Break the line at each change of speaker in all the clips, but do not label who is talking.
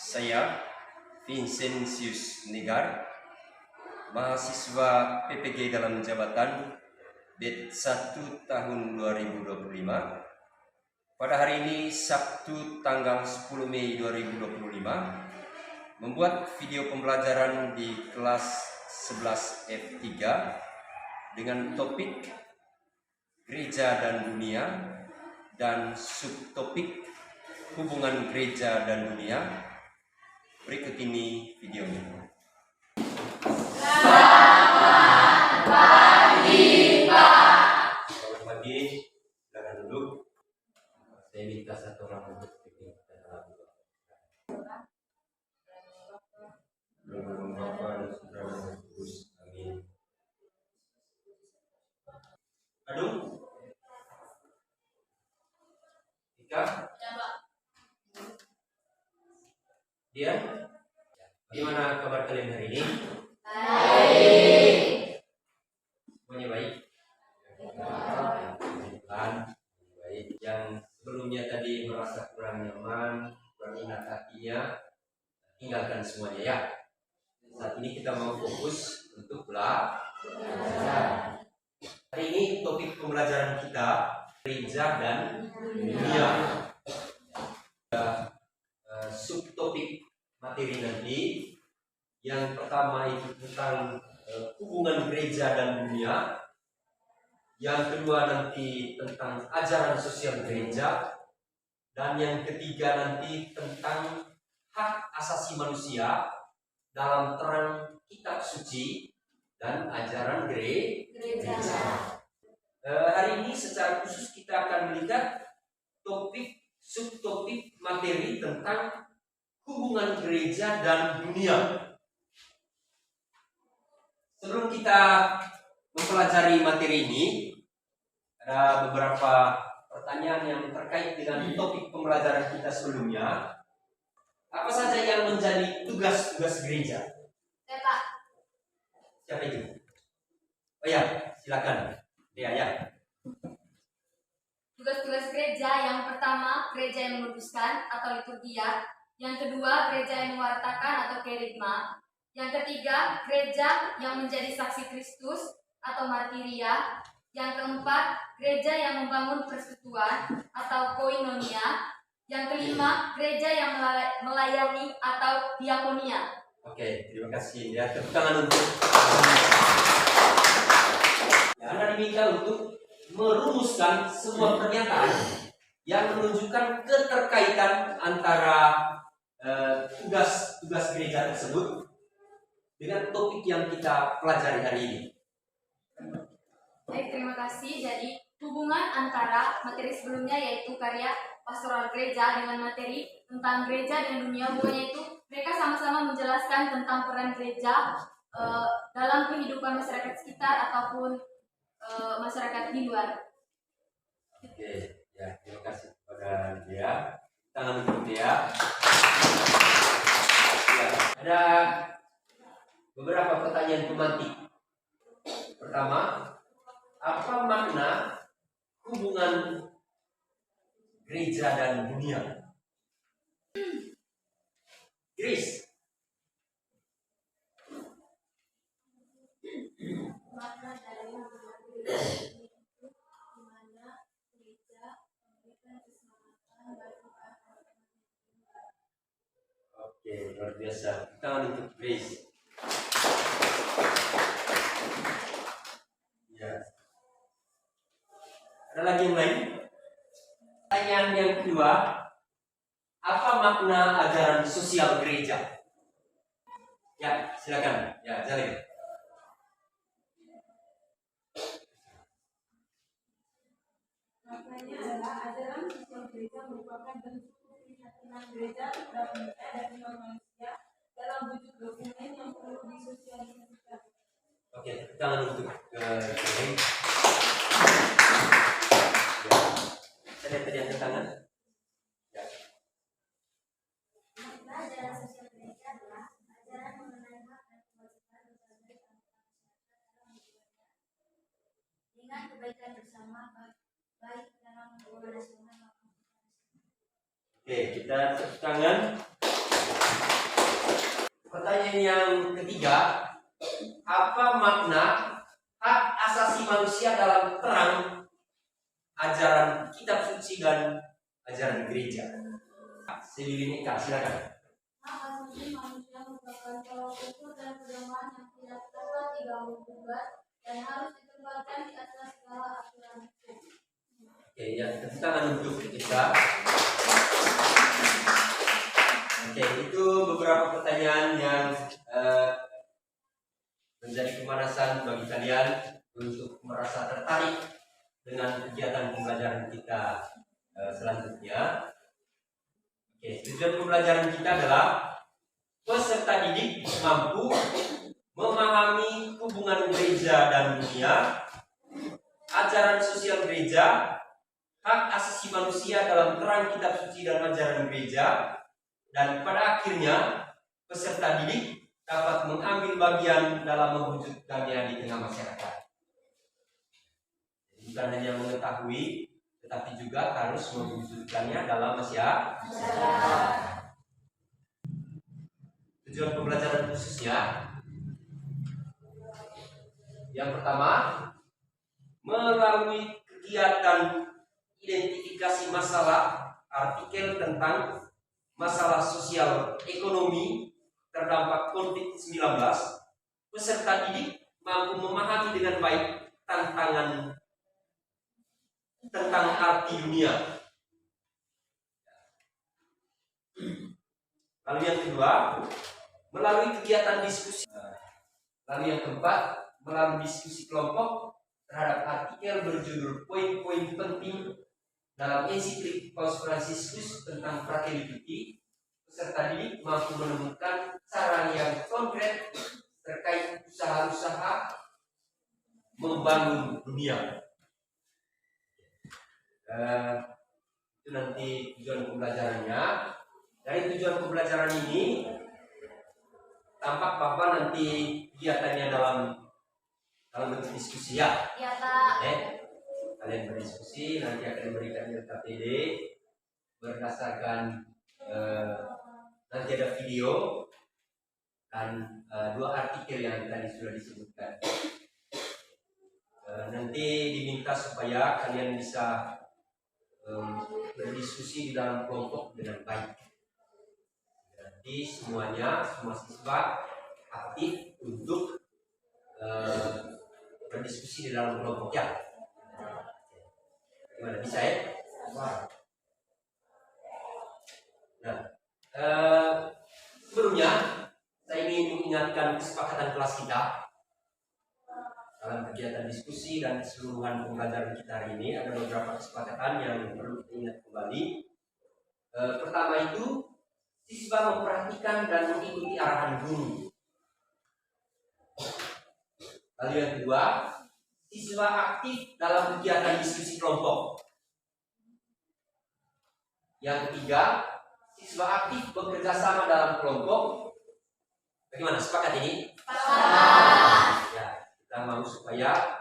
Saya Vincentius Negar, mahasiswa PPG dalam jabatan BED 1 tahun 2025. Pada hari ini Sabtu tanggal 10 Mei 2025 membuat video pembelajaran di kelas 11 F3 dengan topik gereja dan dunia dan subtopik hubungan gereja dan dunia. Berikut ini videonya.
Selamat pagi, Pak.
Selamat pagi, silakan duduk. Saya minta satu orang untuk bikin kita Bapak dan Saudara Kudus. Amin. Aduh. Ika?
Ya, Pak.
Dia? Bagaimana kabar kalian hari ini?
Baik.
Semuanya baik? Baik. Yang sebelumnya tadi merasa kurang nyaman, kurang enak hatinya, tinggalkan semuanya ya. Saat ini kita mau fokus untuk belajar. Hari ini topik pembelajaran kita gereja dan dunia. Subtopik materi nanti yang pertama itu tentang hubungan gereja dan dunia, yang kedua nanti tentang ajaran sosial gereja, dan yang ketiga nanti tentang hak asasi manusia dalam terang kitab suci dan ajaran gereja. Hari ini secara khusus kita akan melihat subtopik materi tentang hubungan gereja dan dunia. Sebelum kita mempelajari materi ini, ada beberapa pertanyaan yang terkait dengan topik pembelajaran kita sebelumnya. Apa saja yang menjadi tugas-tugas gereja?
Ya, Pak.
Siapa itu? Oh ya, silakan. Ya.
Tugas-tugas gereja yang pertama, gereja yang menguduskan atau liturgia. Yang kedua, gereja yang mewartakan atau kerigma. Yang ketiga, gereja yang menjadi saksi Kristus atau martiria. Yang keempat, gereja yang membangun persekutuan atau koinonia. Yang kelima, gereja yang melayani atau diakonia.
Oke, terima kasih. Ya, tepuk tangan untuk Anda diminta untuk merumuskan semua pernyataan yang menunjukkan keterkaitan antara tugas gereja tersebut dengan topik yang kita pelajari hari ini.
Baik, terima kasih. Jadi hubungan antara materi sebelumnya yaitu karya pastoral gereja dengan materi tentang gereja dan dunia, hubungannya itu mereka sama-sama menjelaskan tentang peran gereja dalam kehidupan masyarakat sekitar ataupun masyarakat di luar.
Oke, ya, terima kasih kepada dia. Tangan untuk dia. Ya, ada beberapa pertanyaan pemantik. Pertama, apa makna hubungan gereja dan dunia? Grace.
Makna dari hubungan gereja itu di mana gereja memberikan keselamatan bagi orang-orang.
Oke, luar biasa. Tangan untuk Grace. Ya. Ada lagi yang lain? Pertanyaan yang kedua, apa makna ajaran sosial gereja? Ya, silakan. Ya, Jalil.
Maknanya adalah ajaran sosial gereja merupakan bentuk keprihatinan gereja terhadap dunia dan iman manusia dalam wujud dokumen yang perlu disosialisasikan.
Oke, tangan untuk Jalil. Ya. Saya tadi angkat tangan. Ya.
Makna ajaran sosial gereja adalah ajaran mengenai hak dan kewajiban berbagai anggota masyarakat dalam hubungannya dengan kebaikan bersama, baik dalam hubungan nasional maupun internasional.
Oke, kita tepuk tangan. pertanyaan yang ketiga, apa makna hak asasi manusia dalam terang ajaran kitab suci dan ajaran gereja? Ini Kak, silakan.
Hak asasi manusia merupakan pola pikir dan pedoman yang tidak dapat diganggu-gugat dan harus ditempatkan di atas segala aturan hukum.
Oke, ya, tepuk tangan untuk kita. Oke, itu beberapa pertanyaan yang menjadi pemanasan bagi kalian untuk merasa tertarik dengan kegiatan pembelajaran kita selanjutnya. Oke, tujuan pembelajaran kita adalah peserta didik mampu memahami hubungan gereja dan dunia, ajaran sosial gereja, hak asasi manusia dalam terang kitab suci dan ajaran gereja, dan pada akhirnya peserta didik dapat mengambil bagian dalam mewujudkannya di tengah masyarakat. Bukan hanya mengetahui, tetapi juga harus mewujudkannya dalam masyarakat. Tujuan pembelajaran khususnya, yang pertama, melalui kegiatan identifikasi masalah, artikel tentang masalah sosial ekonomi terdampak COVID-19, peserta didik mampu memahami dengan baik tantangan tentang arti dunia. Lalu yang kedua, melalui kegiatan diskusi. Lalu yang keempat, melalui diskusi kelompok terhadap artikel berjudul poin-poin penting dalam ensiklik Paus Fransiskus tentang Fratelli Tutti, peserta didik mampu menemukan saran yang konkret terkait usaha-usaha membangun dunia. Itu nanti tujuan pembelajarannya. Dari tujuan pembelajaran ini tampak bahwa nanti kegiatannya dalam bentuk diskusi ya.
Iya, Kak.
Kalian berdiskusi, nanti akan diberikan LKPD berdasarkan nanti ada video dan 2 artikel yang tadi sudah disebutkan. Nanti diminta supaya kalian bisa berdiskusi di dalam kelompok dengan baik. Nanti semua siswa aktif untuk berdiskusi di dalam kelompok ya. Gimana, bisa ya? Nah, sebelumnya saya ingin mengingatkan kesepakatan kelas kita dalam kegiatan diskusi dan keseluruhan pembelajaran kita hari ini. Ada beberapa kesepakatan yang perlu kita ingat kembali. Pertama itu, siswa memperhatikan dan mengikuti arahan guru. Lalu yang kedua, siswa aktif dalam kegiatan diskusi kelompok. Yang ketiga, siswa aktif bekerja sama dalam kelompok. Bagaimana, sepakat ini? Sepakat. Ya, kita mau supaya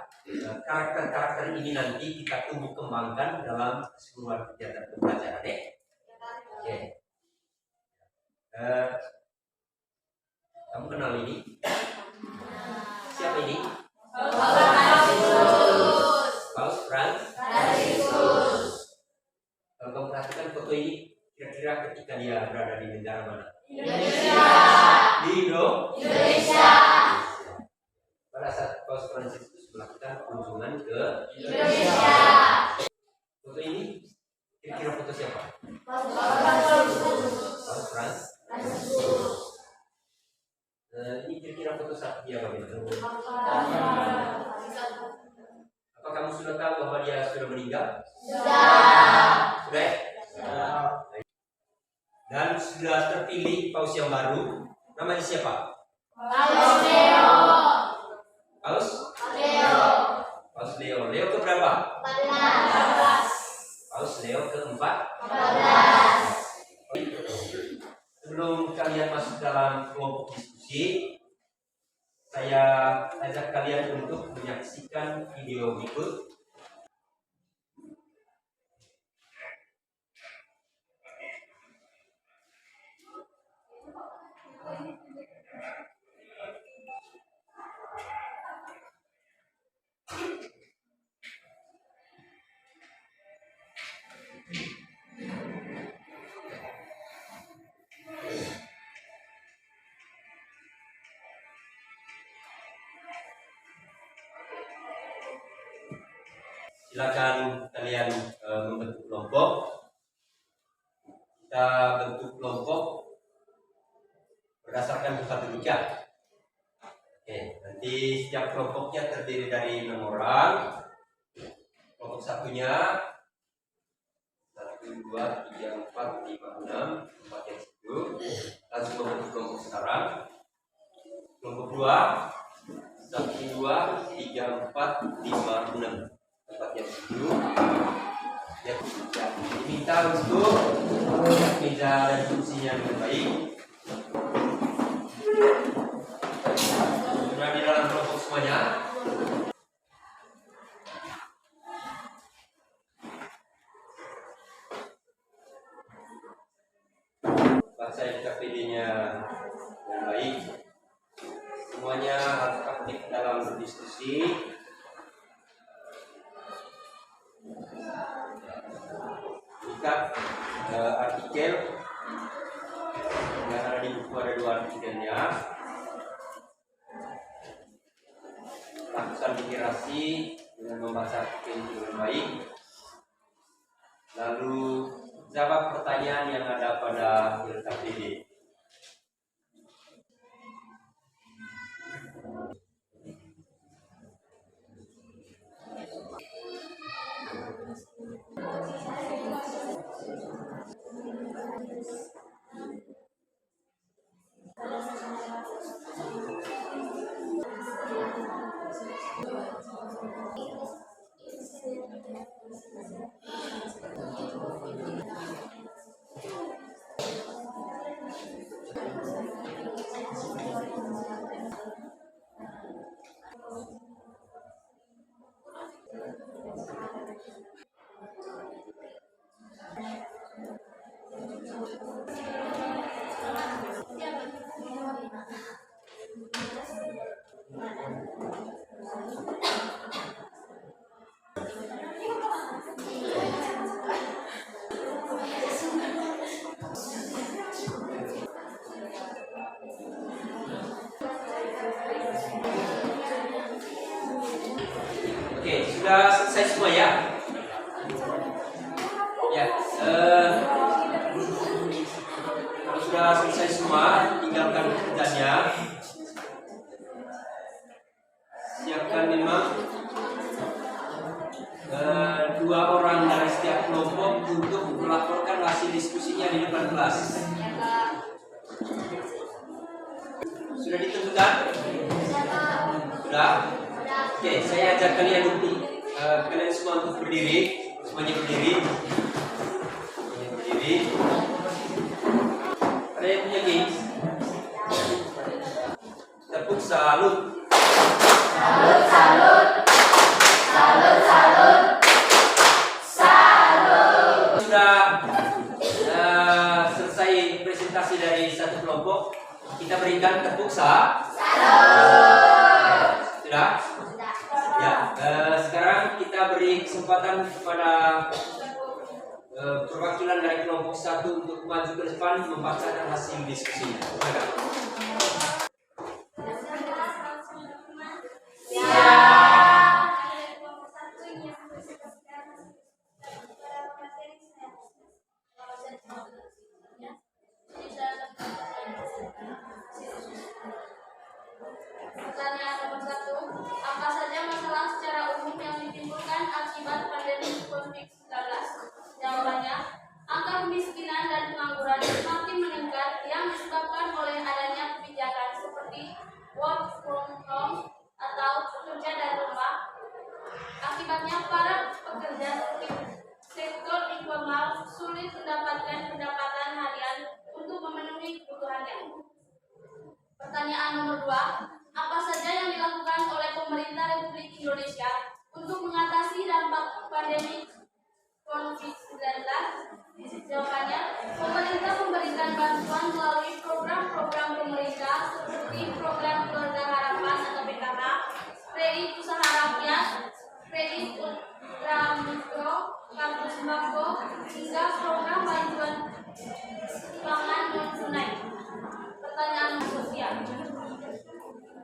karakter-karakter ini nanti kita tumbuh kembangkan dalam keseluruhan kegiatan pembelajaran. Oke. Kamu kenal ini? Siapa ini? Paus Fransiskus. Kalau kamu perhatikan foto ini, kira-kira ketika dia berada di negara mana? Indonesia. Di Indonesia. Pada saat Paus Fransiskus melakukan kunjungan ke Indonesia. Foto ini kira-kira foto siapa? Paus Fransiskus. Ini kira-kira foto saat dia bagaimana? Apa kamu sudah tahu bahwa dia sudah meninggal? Sudah. Sudah. Dan sudah terpilih paus yang baru. Namanya siapa? Paus Leo. Paus Leo. Paus Leo. Leo ke berapa? 14. Paus Leo ke-14. Sebelum kalian masuk dalam kelompok diskusi, saya ajak kalian untuk menyaksikan video berikut. silakan kalian membentuk kelompok. Kita bentuk kelompok berdasarkan tempat duduknya. Oke, nanti setiap kelompoknya terdiri dari 6 orang. Kelompok satunya 1, 2, 3, 4, 5, 6, 4 yang situ. Langsung membentuk kelompok sekarang. Kelompok 2 1, 2, 3, 4, 5, 6 tempat yang situ. Ya, diminta untuk meja dan kursinya dengan baik. Sudah di dalam kelompok semuanya. Baca KPD-nya dengan baik. Semuanya harus aktif dalam berdiskusi. Ikat artikel yang ada di buku, ada 2 artikelnya. Lakukan literasi dengan membaca artikel dengan baik. Lalu jawab pertanyaan yang ada pada LKPD. Oke, sudah selesai semua ya? Ya, kalau sudah selesai semua, tinggalkan kerjanya. Siapkan memang 2 orang dari setiap kelompok untuk melaporkan hasil diskusinya di depan kelas. Sudah ditentukan? Sudah? Oke, saya ajak kalian untuk kalian semua untuk berdiri. Semuanya berdiri. Semuanya berdiri. Ada yang punya games? Tepuk salut.
Salut, salut. Salut, salut. Salut.
Sudah selesai presentasi dari satu kelompok, kita berikan tepuk salut. Sudah? Ya, sekarang kita beri kesempatan kepada perwakilan dari kelompok 1 untuk maju ke depan membacakan hasil diskusinya.
Pertanyaan nomor 1. Apa saja masalah secara umum yang ditimbulkan akibat pandemi COVID-19? Jawabannya, angka kemiskinan dan pengangguran semakin meningkat yang disebabkan oleh adanya kebijakan seperti work from home atau bekerja dari rumah. Akibatnya para pekerja sektor informal sulit mendapatkan pendapatan harian untuk memenuhi kebutuhannya. Pertanyaan nomor 2. Apa saja yang dilakukan oleh pemerintah Republik Indonesia untuk mengatasi dampak pandemi COVID-19? Jawabannya, pemerintah memberikan bantuan melalui program-program pemerintah seperti program Keluarga Harapan atau PKH, kredit usaha rakyat, kredit ultramikro, kartu sembako, hingga program bantuan pangan non-tunai. Pertanyaan nomor 3.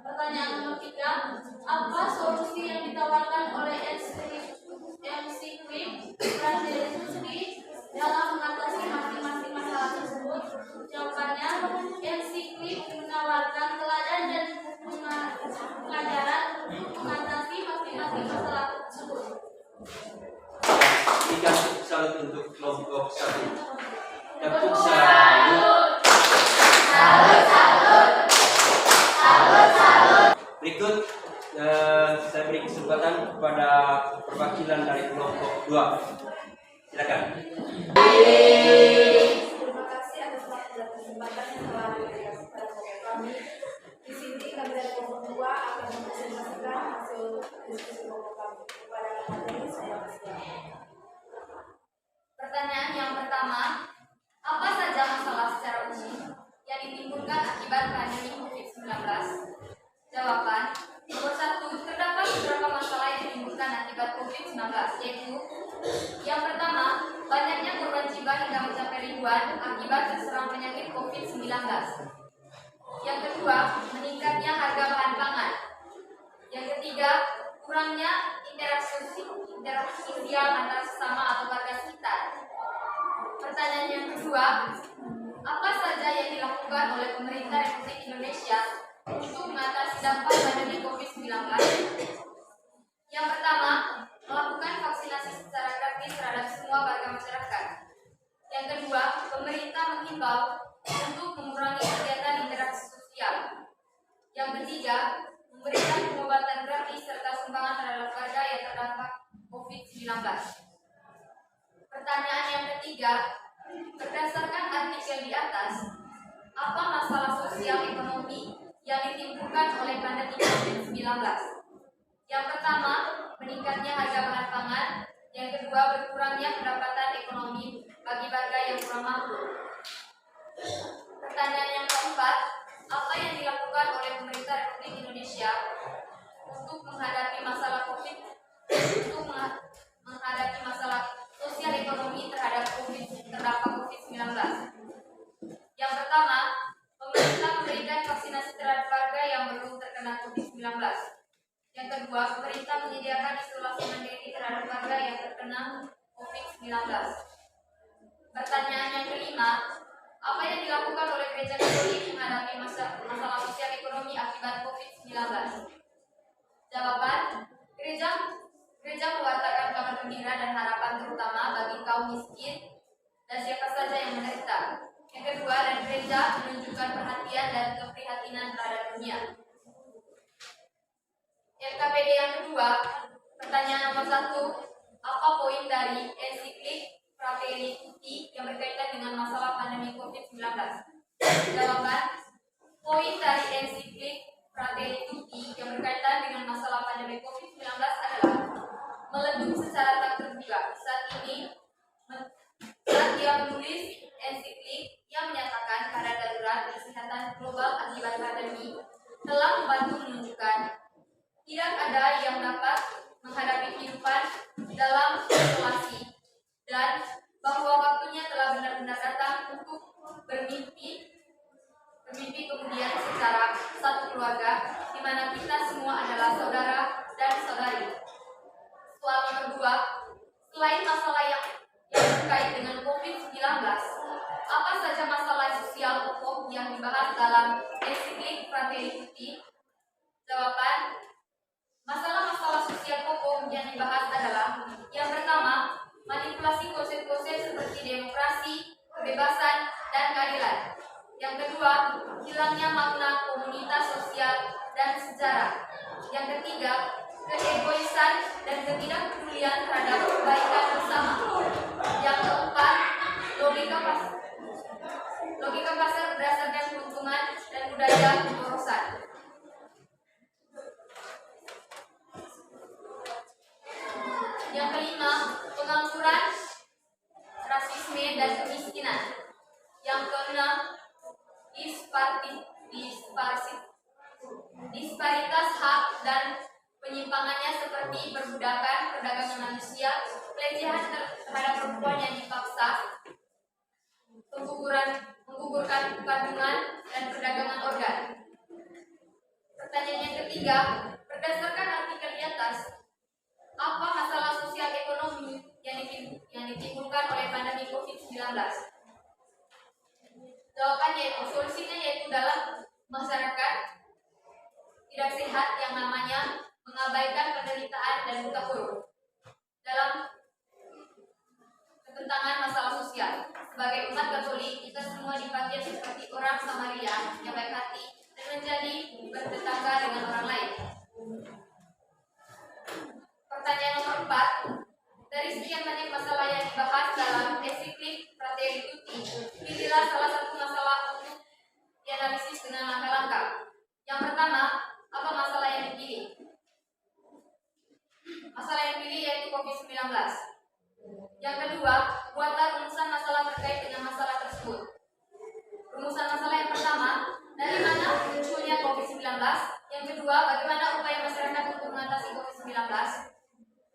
Pertanyaan nomor 3. Apa solusi yang ditawarkan oleh MC
kelompok 2. Silakan.
Terima kasih atas waktu dan kesempatan yang telah diberikan kepada kami. Di sini kami dari kelompok 2 akan mempresentasikan hasil diskusi kelompok kami kepada materi saya bersiap.
Pertanyaan yang pertama, apa saja masalah secara umum yang ditimbulkan akibat pandemi COVID-19? Jawaban, nomor 1, terdapat beberapa masalah yang ditimbulkan akibat COVID-19, yaitu yang pertama, banyaknya korban jiwa hingga mencapai ribuan akibat terserang penyakit COVID-19. Yang kedua, meningkatnya harga bahan pangan. Yang ketiga, kurangnya interaksi sosial antar sesama atau warga sekitar. Pertanyaan yang kedua, apa saja yang dilakukan oleh pemerintah Republik Indonesia untuk mengatasi dampak pandemi COVID-19? Yang pertama, melakukan vaksinasi secara gratis terhadap semua warga masyarakat. Yang kedua, pemerintah menghimbau untuk mengurangi kegiatan interaksi sosial. Yang ketiga, memberikan pengobatan gratis serta sumbangan terhadap warga yang terdampak COVID-19. Pertanyaan yang ketiga, berdasarkan artikel di atas, apa masalah sosial ekonomi yang ditimbulkan oleh pandemi COVID-19? Yang pertama, meningkatnya harga bahan pangan. Yang kedua, berkurangnya pendapatan ekonomi bagi warga yang kurang mampu. Pertanyaan yang keempat, apa yang dilakukan oleh pemerintah Republik Indonesia untuk menghadapi masalah menghadapi masalah sosial ekonomi terdampak COVID-19? Yang pertama, pemerintah memberikan vaksinasi terhadap warga yang belum terkena COVID-19. Yang kedua, pemerintah menyediakan isolasi mandiri terhadap warga yang terkena COVID-19. Pertanyaan yang kelima, apa yang dilakukan oleh Gereja Katolik menghadapi masalah sosial ekonomi akibat COVID-19? Jawaban, gereja mewartakan kabar gembira dan harapan terutama bagi kaum miskin dan siapa saja yang menderita. Yang kedua, dan gereja menunjukkan perhatian dan keprihatinan terhadap dunia. LKPD yang kedua, pertanyaan nomor 1, apa poin dari ensiklik Fratelli Tutti yang berkaitan dengan masalah pandemi COVID-19? Jawaban, poin dari ensiklik Fratelli Tutti yang berkaitan dengan masalah pandemi COVID-19 adalah meleduk secara tak terduga. Saat ia menulis ensiklik, ia menyatakan keadaan darurat kesehatan global akibat pandemi telah membantu menunjukkan tidak ada yang dapat menghadapi kehidupan dalam isolasi dan bahwa waktunya telah benar-benar datang untuk bermimpi kemudian secara satu keluarga di mana kita semua adalah saudara dan saudari. Soal nomor 2, selain masalah yang terkait dengan COVID-19, apa saja masalah sosial pokok yang dibahas dalam ensiklik Fratelli Tutti? Jawaban, masalah-masalah sosial pokok yang dibahas adalah yang pertama, manipulasi konsep-konsep seperti demokrasi, kebebasan, dan keadilan. Yang kedua, hilangnya makna komunitas sosial dan sejarah. Yang ketiga, keegoisan dan ketidakpedulian terhadap kebaikan bersama. Yang keempat, logika pasar berdasarkan keuntungan dan budaya pemborosan. Yang kelima, pengangguran, rasisme, dan kemiskinan. Yang keenam, disparitas hak dan penyimpangannya seperti perbudakan, perdagangan manusia, pelecehan terhadap perempuan yang dipaksa, menggugurkan kandungan, dan perdagangan organ. Pertanyaan yang ketiga, berdasarkan artikel di atas, apa masalah sosial ekonomi yang ditimbulkan oleh pandemi COVID-19? Jawabannya, solusinya yaitu dalam masyarakat tidak sehat yang namanya mengabaikan penderitaan dan buta huruf. Dalam ketentangan masalah sosial, sebagai umat Katolik, kita semua dipanggil seperti orang Samaria yang baik hati dan menjadi bertetangga dengan orang lain. Pertanyaan nomor 4, dengan langkah-langkah. Yang pertama, apa masalah yang dipilih? Masalah yang dipilih yaitu COVID-19. Yang kedua, buatlah rumusan masalah terkait dengan masalah tersebut. Rumusan masalah yang pertama, dari mana munculnya COVID-19? Yang kedua, bagaimana upaya masyarakat untuk mengatasi COVID-19?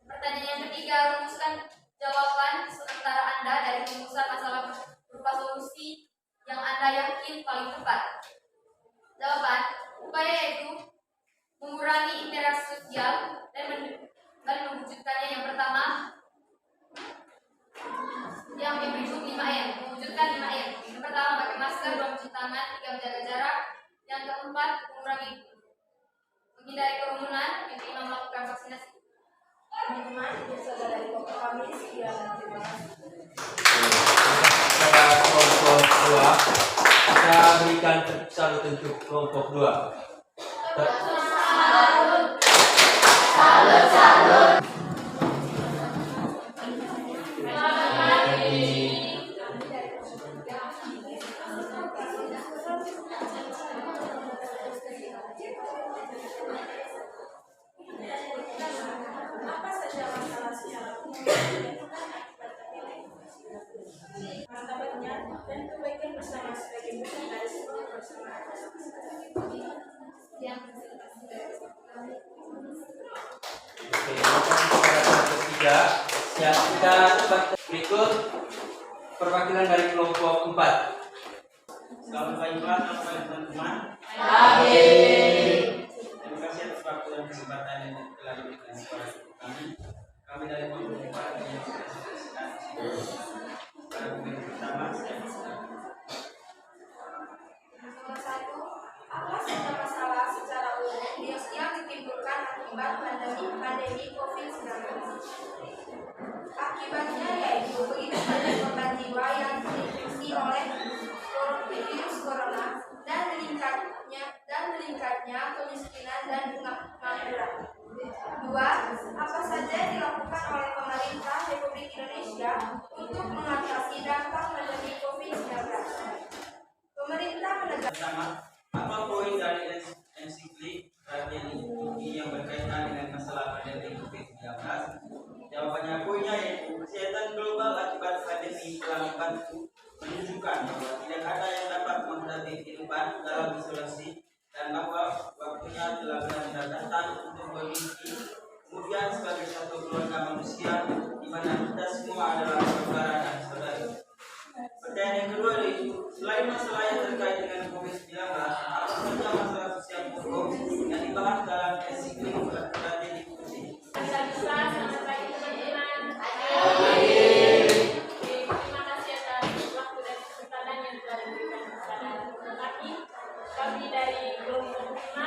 Pertanyaan yang ketiga, rumuskan jawaban sementara Anda dari rumusan masalah berupa solusi yang Anda yakin paling tepat. Jawaban, upaya yaitu mengurangi interaksi sosial dan mewujudkannya. Yang pertama, yang berikut 5M, mewujudkan 5M. Yang pertama, pakai masker, 2 mencuci tangan, 3 menjaga jarak. Yang keempat, menghindari kerumunan. Yang kelima, melakukan vaksinasi.
Teman-teman, itu saudara dari kelompok kami. Sekian, terima kasih.
Pada kelompok 2, kita berikan tepuk salut untuk kelompok 2.
Salut.
Apa saja masalah secara umum martabatnya dan kebaikan bersama sebagai bentuk dari sebuah persamaan.
Oke, pada kelompok 3, ya kita coba berikut perwakilan dari kelompok 4.
Selamat pagi Pak, selamat pagi teman-teman. Terima kasih atas waktu dan kesempatan yang telah diberikan kepada kami. Kami dari kelompok 4 yang sudah selesai. Pada pemilihan pertama, saya persilakan.
Nomor 1, apa saja masalah secara umum yang ditimbulkan akibat pandemi COVID-19? Akibatnya yaitu begitu banyak korban jiwa yang terinfeksi oleh virus corona dan meningkatnya kemiskinan dan pengangguran. 2. Apa saja yang dilakukan oleh pemerintah Republik Indonesia untuk mengatasi dampak pandemi COVID-19? Pemerintah menegakkan.
Pertama, apa poin dari ensiklik Fratelli Tutti yang berkaitan dengan masalah pandemi COVID-19? Jawabannya, poinnya yaitu kesehatan global akibat pandemi telah membantu menunjukkan bahwa tidak ada yang dapat menghadapi kehidupan dalam isolasi dan bahwa waktunya telah benar-benar datang untuk memiliki kemudian sebagai satu keluarga manusia di mana kita semua adalah saudara dan saudari. Pertanyaan yang kedua yaitu, selain masalah yang terkait dengan COVID-19, apa saja masalah sosial pokok yang dibahas dalam ensiklik Fratelli Tutti?
Selamat pagi teman-teman. Terima kasih atas waktu dan kesempatan yang telah diberikan kepada kami. Kami dari kelompok 5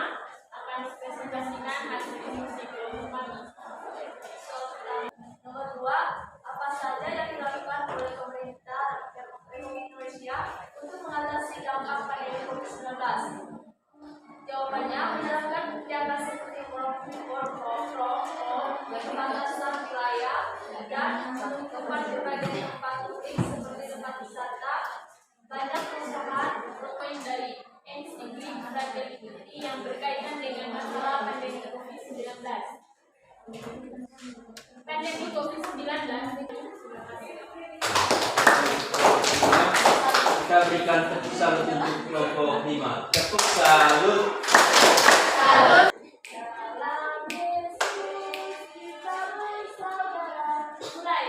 akan presentasikan hasil diskusi kelompok kami. Nomor 2, apa saja yang dilakukan oleh pemerintah Republik Indonesia untuk mengatasi dampak pandemi COVID-19? Jawabannya, menerapkan kebijakan seperti work from home, pembatasan wilayah, dan penutupan berbagai tempat publik seperti tempat wisata. Banyak perusahaan berpoin dari ensiklik Fratelli Tutti yang berkaitan dengan masalah pandemi COVID-19. Pandemi COVID-19
Kita berikan tepuk salut untuk kelompok 5. Tepuk salut.
dalam Yesus kita bersaudara. Mulai.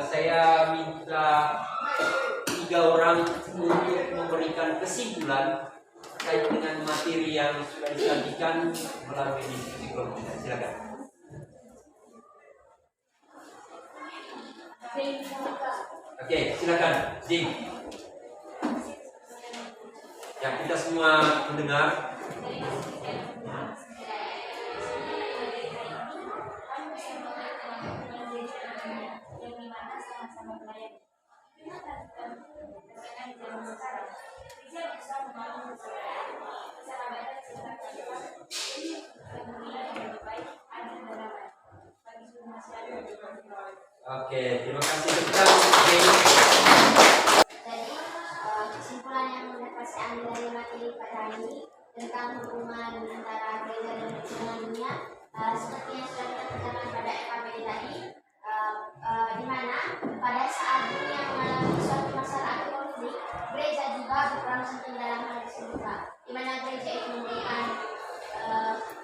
Saya minta 3 orang untuk memberikan kesimpulan terkait dengan materi yang sudah disajikan melalui diskusi kelompok. Silakan. Oke, silakan, Zing. Ya, kita semua mendengar. Oke, terima kasih. Tepuk tangan untuk Grace.
Jadi kesimpulan yang dapat saya ambil dari materi pada hari ini tentang hubungan antara gereja dan dengan dunia, seperti yang sudah kita katakan pada FKBD tadi, di mana pada saat dunia mengalami suatu masalah atau konflik, gereja juga berperan penting dalam hal tersebut, di mana gereja itu memberikan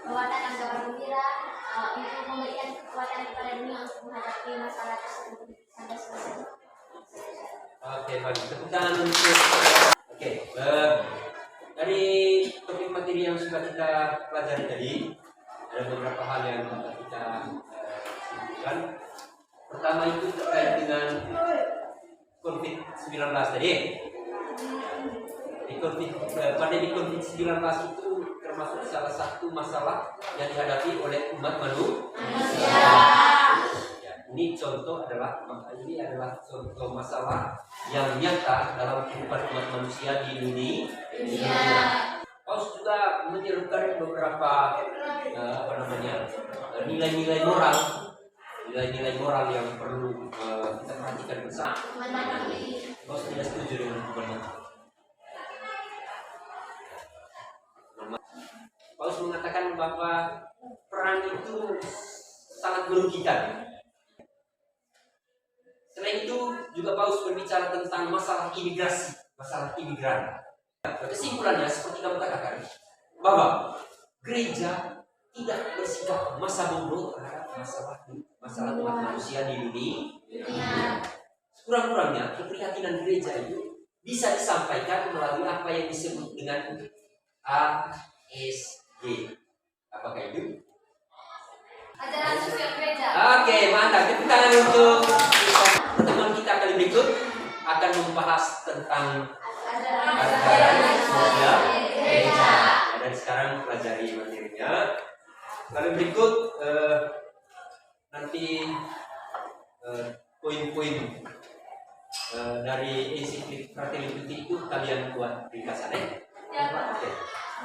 mewatakan kabar gembira untuk memberikan kekuatan kepada dunia untuk menghadapi masalah tersebut sampai selesai.
Oke, baik. Tepuk tangan untuk. Oke, dari topik materi yang sudah kita pelajari tadi, ada beberapa hal yang dapat kita sebutkan. Pertama itu terkait dengan COVID-19 tadi. Pandemi COVID-19 itu termasuk salah satu masalah yang dihadapi oleh umat manusia. Ya, ini adalah contoh masalah yang nyata dalam kehidupan umat manusia di dunia. Paus juga menyerukan beberapa nilai-nilai moral yang perlu kita perhatikan bersama. Paus tidak setuju dengan hukuman mati. Paus mengatakan bahwa perang itu sangat merugikan. Selain itu juga Paus berbicara tentang masalah imigrasi, masalah imigran. Kesimpulannya seperti kamu katakan bahwa gereja tidak bersikap masa bodoh terhadap masalah umat manusia di dunia. Kurang-kurangnya keprihatinan gereja itu bisa disampaikan melalui apa yang disebut dengan ASG. Apakah itu?
Ajaran sosial gereja.
Oke, mantap. Tepuk tangan untuk pertemuan kita kali berikut akan membahas tentang ajaran sosial gereja. Dan sekarang pelajari materinya. Kali berikut nanti poin-poin dari ensiklik Fratelli Tutti itu kalian buat ringkasannya. Oke.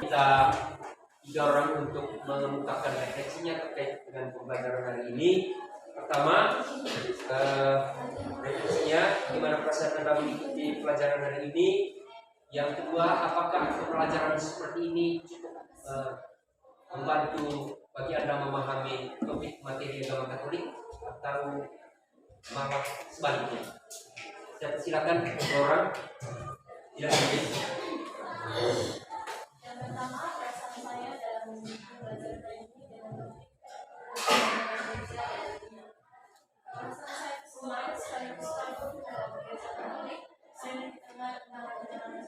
Kita 3 orang untuk mengemukakan refleksinya terkait dengan pembelajaran hari ini. Pertama, refleksinya gimana perasaan Anda mengikuti pelajaran hari ini. Yang kedua, apakah pelajaran seperti ini cukup membantu bagi Anda memahami topik materi agama Katolik atau malah sebaliknya? Saya persilakan orang. Ya,
Yang pertama, perasaan saya dalam belajar ini dengan perasaan saya semangat sekaligus takut dalam gereja Katolik. Saya mendengar tentang ajaran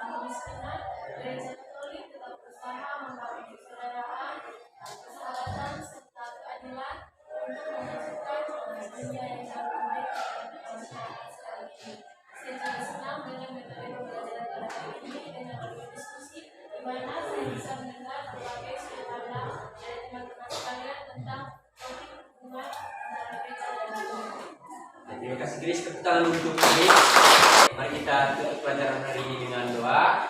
kemiskinan, gereja Katolik tetap berusaha membangun persaudaraan, persahabatan serta keadilan untuk mewujudkan dunia yang jauh lebih baik bagi masyarakat sekarang ini. Saya juga senang dengan metode pembelajaran pada hari ini dengan berdiskusi di mana saya bisa mendengar berbagai sudut pandang dari teman-teman sekalian tentang topik hubungan antara gereja dan dunia.
terima kasih Grace. Tepuk tangan untuk Grace. Mari kita tutup pelajaran hari ini dengan doa.